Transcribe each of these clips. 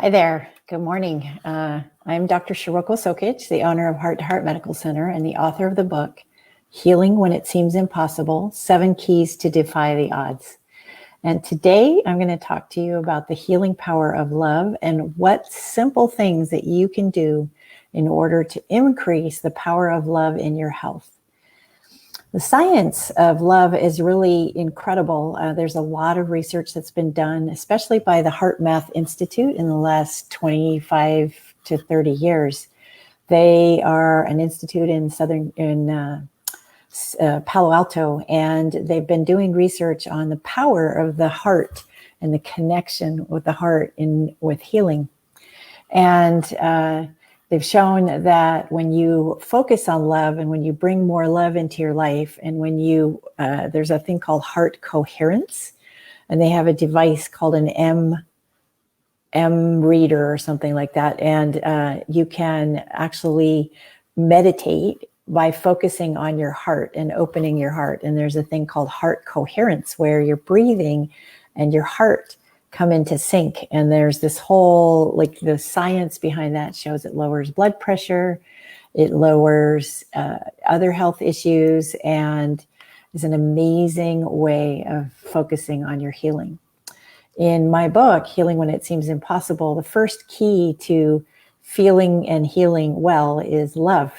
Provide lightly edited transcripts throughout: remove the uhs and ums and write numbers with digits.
Hi there. Good morning. I'm Dr. Shiroko Sokitch, the owner of Heart to Heart Medical Center and the author of the book, Healing When It Seems Impossible, 7 Keys to Defy the Odds. And today I'm going to talk to you about the healing power of love and what simple things that you can do in order to increase the power of love in your health. The science of love is really incredible. There's a lot of research that's been done, especially by the Heartmath Institute in the last 25 to 30 years. They are an institute in Palo Alto, and they've been doing research on the power of the heart and the connection with the heart with healing. And they've shown that when you focus on love and when you bring more love into your life, and when you, there's a thing called heart coherence, and they have a device called an M reader or something like that. And you can actually meditate by focusing on your heart and opening your heart. And there's a thing called heart coherence where your breathing and your heart come into sync. And there's this whole, like the science behind that shows it lowers blood pressure, it lowers other health issues, and is an amazing way of focusing on your healing. In my book, Healing When It Seems Impossible, the first key to feeling and healing well is love.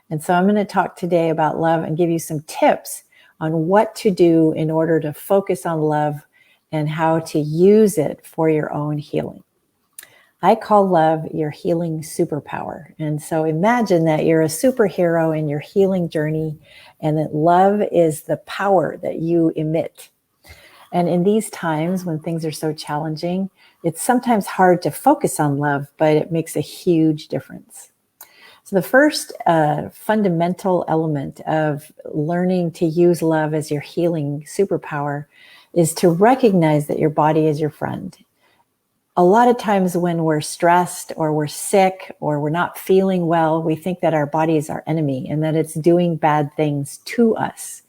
And so I'm going to talk today about love and give you some tips on what to do in order to focus on love and how to use it for your own healing. I call love your healing superpower. And so imagine that you're a superhero in your healing journey and that love is the power that you emit. And in these times when things are so challenging, it's sometimes hard to focus on love, but it makes a huge difference. So the first fundamental element of learning to use love as your healing superpower is to recognize that your body is your friend. A lot of times when we're stressed or we're sick or we're not feeling well, we think that our body is our enemy and that it's doing bad things to us.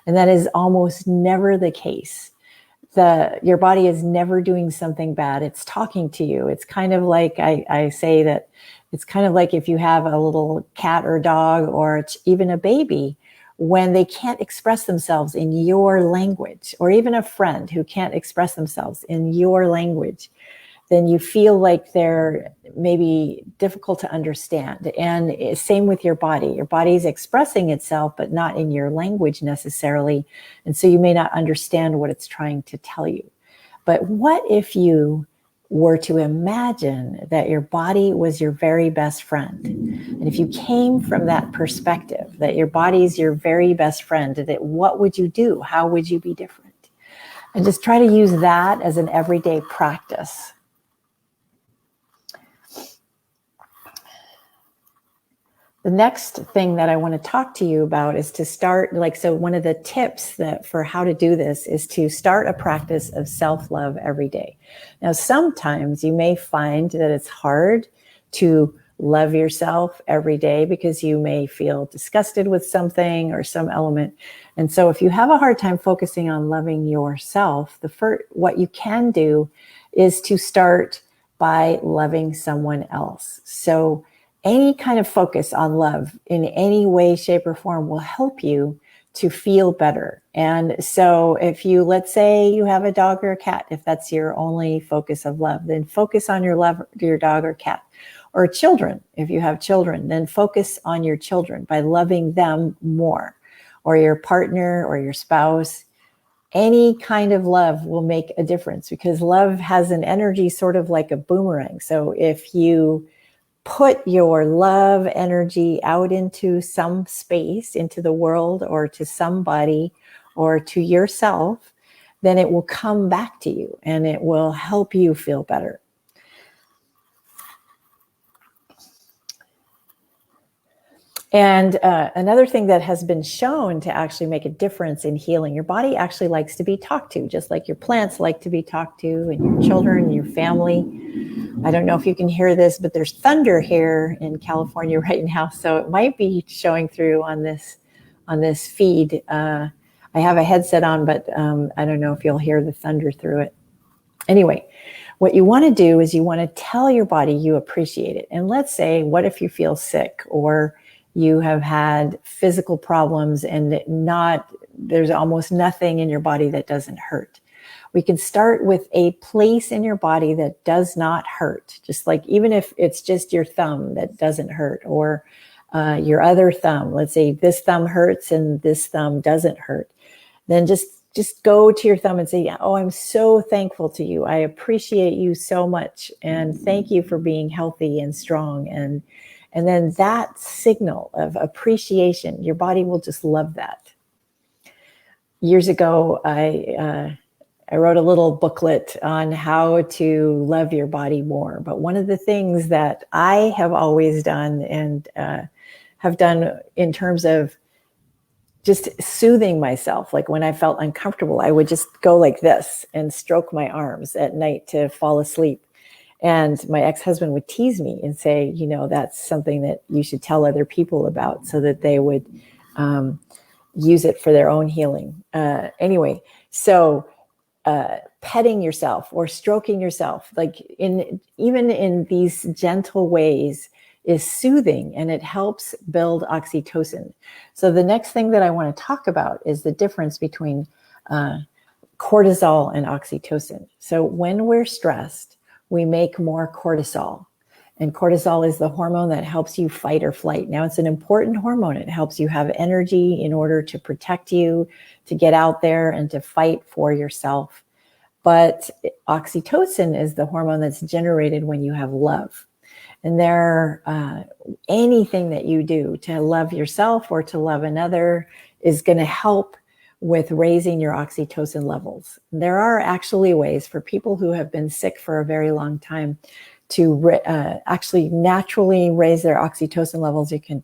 And that is almost never the case. Your body is never doing something bad. It's talking to you. It's kind of like, I say that it's kind of like if you have a little cat or dog or even a baby, when they can't express themselves in your language, or even a friend who can't express themselves in your language, then you feel like they're maybe difficult to understand. And same with your body. Your body is expressing itself, but not in your language necessarily. And so you may not understand what it's trying to tell you. But what if you were to imagine that your body was your very best friend? And if you came from that perspective, that your body is your very best friend, that what would you do? How would you be different? And just try to use that as an everyday practice. The next thing that I want to talk to you about is to start, so one of the tips that for how to do this is to start a practice of self-love every day. Now, sometimes you may find that it's hard to love yourself every day because you may feel disgusted with something or some element. And so if you have a hard time focusing on loving yourself, what you can do is to start by loving someone else. So any kind of focus on love in any way, shape, or form will help you to feel better. And so if you, let's say you have a dog or a cat, if that's your only focus of love, then focus on your dog or cat. Or children, if you have children, then focus on your children by loving them more. Or your partner or your spouse. Any kind of love will make a difference because love has an energy sort of like a boomerang. So if you put your love energy out into some space, into the world or to somebody or to yourself, then it will come back to you and it will help you feel better. And another thing that has been shown to actually make a difference in healing, your body actually likes to be talked to, just like your plants like to be talked to, and your children and your family. I don't know if you can hear this, but there's thunder here in California right now, so it might be showing through on this feed. I have a headset on, but I don't know if you'll hear the thunder through it. Anyway, what you want to do is you want to tell your body you appreciate it. And let's say, what if you feel sick or you have had physical problems and there's almost nothing in your body that doesn't hurt? We can start with a place in your body that does not hurt. Just like, even if it's just your thumb that doesn't hurt, or your other thumb. Let's say this thumb hurts and this thumb doesn't hurt. Then just go to your thumb and say, oh, I'm so thankful to you. I appreciate you so much. And thank you for being healthy and strong. And then that signal of appreciation, your body will just love that. Years ago, I wrote a little booklet on how to love your body more. But one of the things that I have always done and have done in terms of just soothing myself, like when I felt uncomfortable, I would just go like this and stroke my arms at night to fall asleep. And my ex-husband would tease me and say, that's something that you should tell other people about so that they would use it for their own healing. Anyway, so petting yourself or stroking yourself, like even in these gentle ways, is soothing, and it helps build oxytocin. So the next thing that I want to talk about is the difference between cortisol and oxytocin. So when we're stressed, we make more cortisol. And cortisol is the hormone that helps you fight or flight. Now, it's an important hormone. It helps you have energy in order to protect you, to get out there and to fight for yourself. But oxytocin is the hormone that's generated when you have love. And anything that you do to love yourself or to love another is going to help with raising your oxytocin levels. There are actually ways for people who have been sick for a very long time to actually naturally raise their oxytocin levels. You can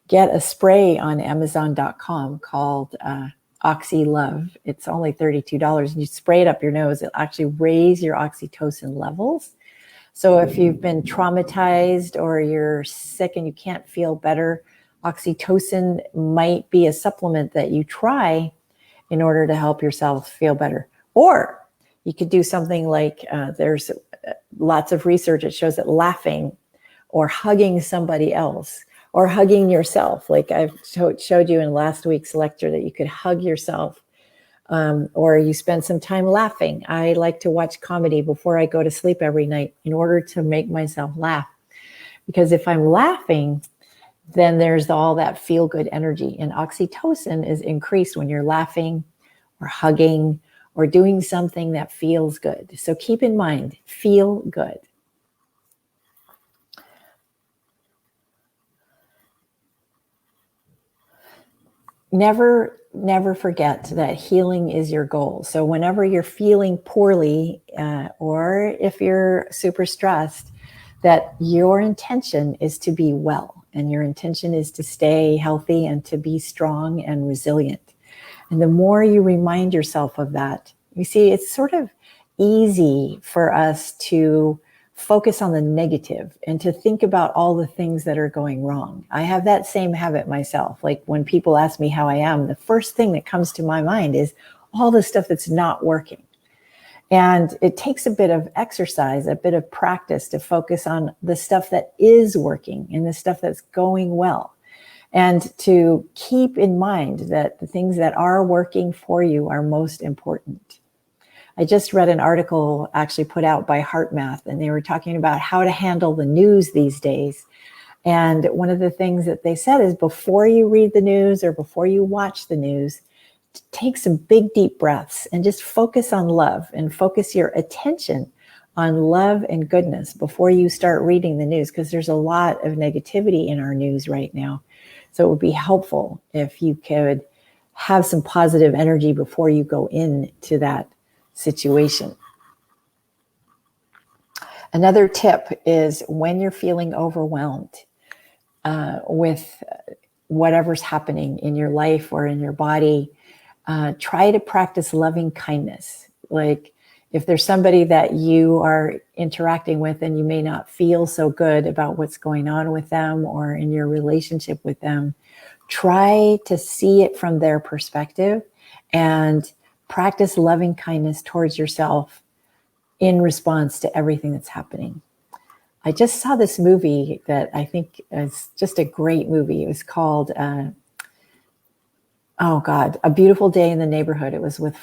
get a spray on Amazon.com called Oxy Love. It's only $32, and you spray it up your nose. It'll actually raise your oxytocin levels. So if you've been traumatized or you're sick and you can't feel better, oxytocin might be a supplement that you try in order to help yourself feel better. Or you could do something like there's lots of research that shows that laughing or hugging somebody else or hugging yourself, like I've showed you in last week's lecture, that you could hug yourself. Or you spend some time laughing. I like to watch comedy before I go to sleep every night in order to make myself laugh. Because if I'm laughing, then there's all that feel-good energy. And oxytocin is increased when you're laughing or hugging or doing something that feels good. So keep in mind, feel good. Never forget that healing is your goal. So whenever you're feeling poorly, or if you're super stressed, that your intention is to be well, and your intention is to stay healthy and to be strong and resilient. And the more you remind yourself of that, you see, it's sort of easy for us to focus on the negative and to think about all the things that are going wrong. I have that same habit myself. Like when people ask me how I am, the first thing that comes to my mind is all the stuff that's not working. And it takes a bit of exercise, a bit of practice to focus on the stuff that is working and the stuff that's going well. And to keep in mind that the things that are working for you are most important. I just read an article actually put out by Heartmath, and they were talking about how to handle the news these days. And one of the things that they said is before you read the news or before you watch the news, take some big, deep breaths and just focus on love and focus your attention on love and goodness before you start reading the news, because there's a lot of negativity in our news right now. So it would be helpful if you could have some positive energy before you go into that situation. Another tip is when you're feeling overwhelmed with whatever's happening in your life or in your body, try to practice loving kindness. Like if there's somebody that you are interacting with and you may not feel so good about what's going on with them or in your relationship with them, try to see it from their perspective and practice loving kindness towards yourself in response to everything that's happening. I just saw this movie that I think is just a great movie. It was called, A Beautiful Day in the Neighborhood. It was with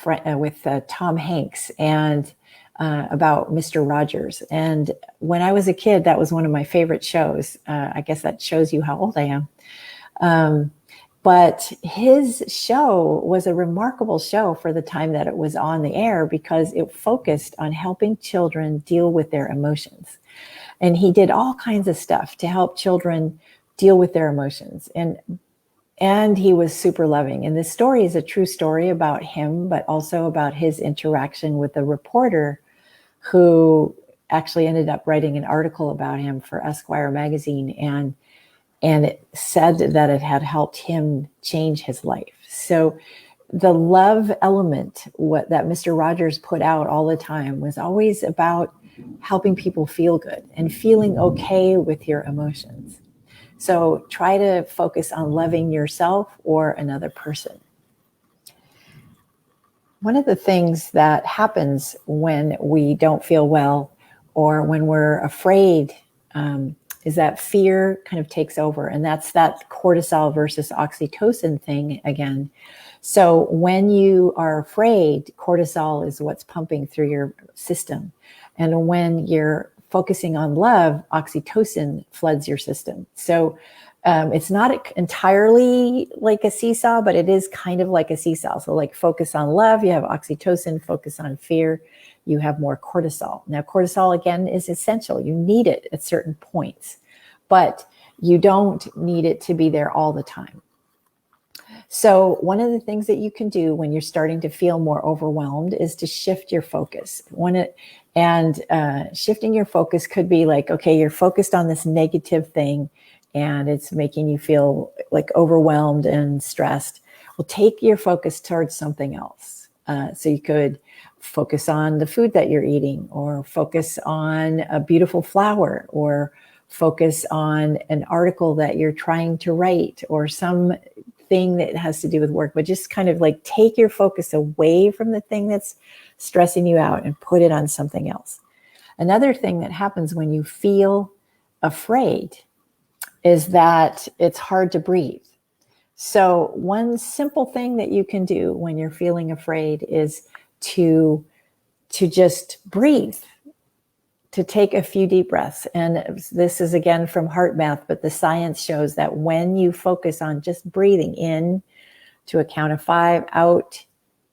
Tom Hanks and about Mr. Rogers. And when I was a kid, that was one of my favorite shows. I guess that shows you how old I am. But his show was a remarkable show for the time that it was on the air because it focused on helping children deal with their emotions. And he did all kinds of stuff to help children deal with their emotions. And he was super loving. And this story is a true story about him, but also about his interaction with a reporter who actually ended up writing an article about him for Esquire magazine. And it said that it had helped him change his life. So the love element, what that Mr. Rogers put out all the time, was always about helping people feel good and feeling okay with your emotions. So try to focus on loving yourself or another person. One of the things that happens when we don't feel well or when we're afraid is that fear kind of takes over. And that's that cortisol versus oxytocin thing again. So when you are afraid, cortisol is what's pumping through your system. And when you're focusing on love, oxytocin floods your system. So it's not entirely like a seesaw, but it is kind of like a seesaw. So like focus on love, you have oxytocin, focus on fear, you have more cortisol. Now, cortisol, again, is essential. You need it at certain points, but you don't need it to be there all the time. So one of the things that you can do when you're starting to feel more overwhelmed is to shift your focus. Shifting your focus could be like, okay, you're focused on this negative thing and it's making you feel like overwhelmed and stressed. Well, take your focus towards something else. So you could focus on the food that you're eating, or focus on a beautiful flower, or focus on an article that you're trying to write, or some thing that has to do with work, but just kind of like take your focus away from the thing that's stressing you out and put it on something else. Another thing that happens when you feel afraid is that it's hard to breathe. So one simple thing that you can do when you're feeling afraid is to just breathe, to take a few deep breaths. And this is again from Heartmath, but the science shows that when you focus on just breathing in to a count of 5, out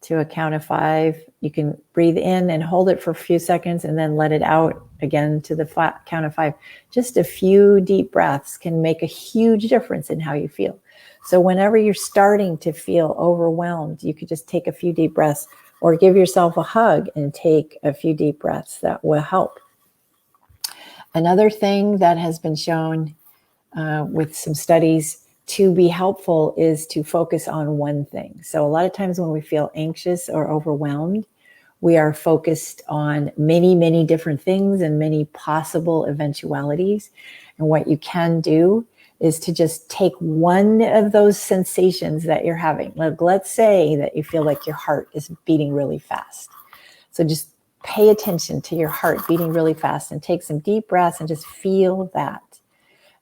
to a count of 5, you can breathe in and hold it for a few seconds and then let it out again to the count of 5. Just a few deep breaths can make a huge difference in how you feel. So whenever you're starting to feel overwhelmed, you could just take a few deep breaths, or give yourself a hug and take a few deep breaths. That will help. Another thing that has been shown with some studies to be helpful is to focus on one thing. So a lot of times when we feel anxious or overwhelmed, we are focused on many, many different things and many possible eventualities. And what you can do is to just take one of those sensations that you're having. Like, let's say that you feel like your heart is beating really fast. So just pay attention to your heart beating really fast and take some deep breaths and just feel that.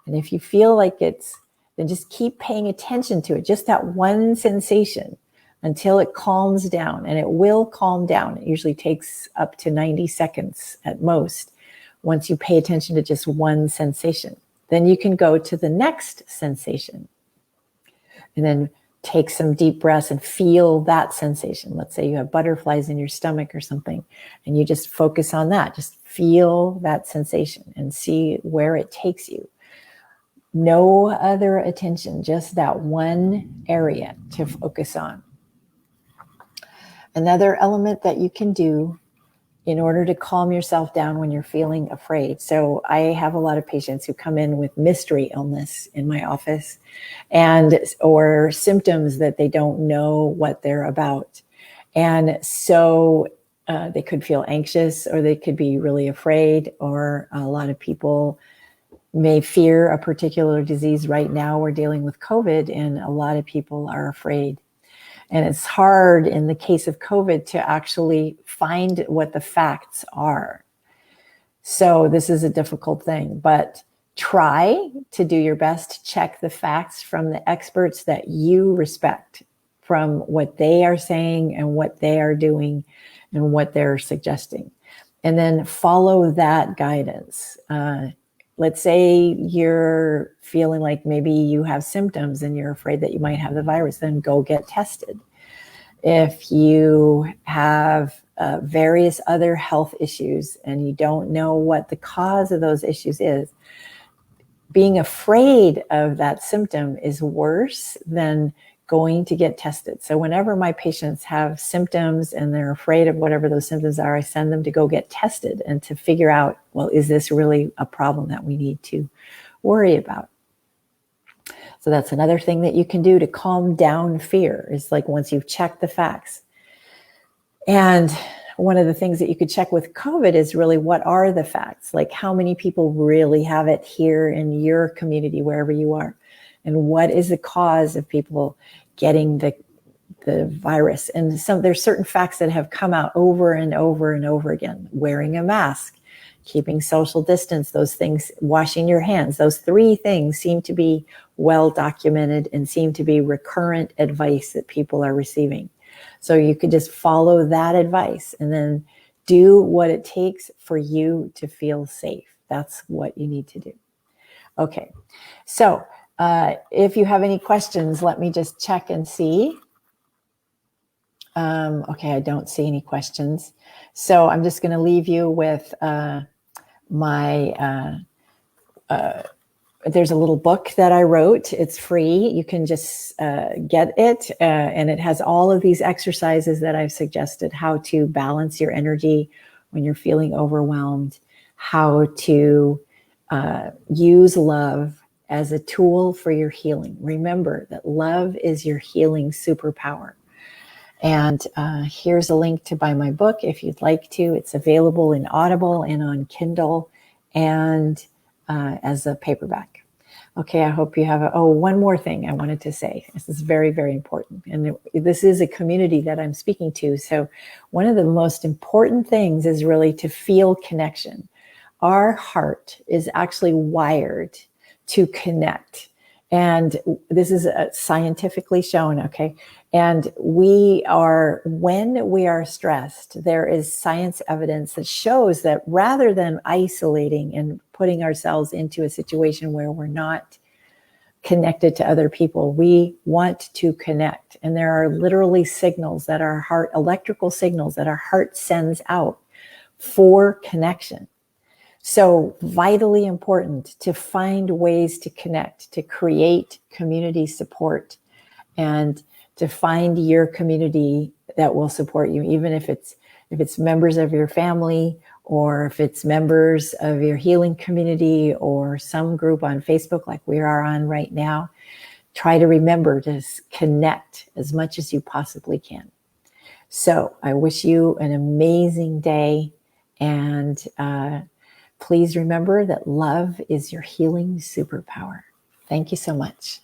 And if you feel like then just keep paying attention to it, just that one sensation, until it calms down. And it will calm down. It usually takes up to 90 seconds at most once you pay attention to just one sensation. Then you can go to the next sensation and then take some deep breaths and feel that sensation. Let's say you have butterflies in your stomach or something, and you just focus on that. Just feel that sensation and see where it takes you. No other attention, just that one area to focus on. Another element that you can do in order to calm yourself down when you're feeling afraid. So I have a lot of patients who come in with mystery illness in my office, or symptoms that they don't know what they're about. And so they could feel anxious, or they could be really afraid, or a lot of people may fear a particular disease. Right now we're dealing with COVID and a lot of people are afraid. And it's hard in the case of COVID to actually find what the facts are. So this is a difficult thing, but try to do your best to check the facts from the experts that you respect, from what they are saying and what they are doing and what they're suggesting. And then follow that guidance. Let's say you're feeling like maybe you have symptoms and you're afraid that you might have the virus, then go get tested. If you have various other health issues and you don't know what the cause of those issues is, being afraid of that symptom is worse than going to get tested. So whenever my patients have symptoms and they're afraid of whatever those symptoms are, I send them to go get tested and to figure out, well, is this really a problem that we need to worry about? So that's another thing that you can do to calm down fear, is like once you've checked the facts. And one of the things that you could check with COVID is really, what are the facts? Like, how many people really have it here in your community, wherever you are? And what is the cause of people getting the virus? And there's certain facts that have come out over and over and over again. Wearing a mask, keeping social distance, those things, washing your hands, those 3 things seem to be well documented and seem to be recurrent advice that people are receiving. So you could just follow that advice and then do what it takes for you to feel safe. That's what you need to do. Okay, so if you have any questions, let me just check and see. Okay, I don't see any questions. So I'm just going to leave you with there's a little book that I wrote. It's free. You can just get it. And it has all of these exercises that I've suggested: how to balance your energy when you're feeling overwhelmed, how to use love as a tool for your healing. Remember that love is your healing superpower. And here's a link to buy my book if you'd like to. It's available in Audible and on Kindle and as a paperback. Okay, I hope you have one more thing I wanted to say. This is very, very important. And this is a community that I'm speaking to. So one of the most important things is really to feel connection. Our heart is actually wired to connect. And this is scientifically shown, okay? And when we are stressed, there is science evidence that shows that rather than isolating and putting ourselves into a situation where we're not connected to other people, we want to connect. And there are literally signals that our heart, electrical signals that our heart sends out for connection. So vitally important to find ways to connect, to create community support, and to find your community that will support you, even if it's members of your family, or if it's members of your healing community, or some group on Facebook like we are on right now. Try to remember to connect as much as you possibly can. So I wish you an amazing day, and please remember that love is your healing superpower. Thank you so much.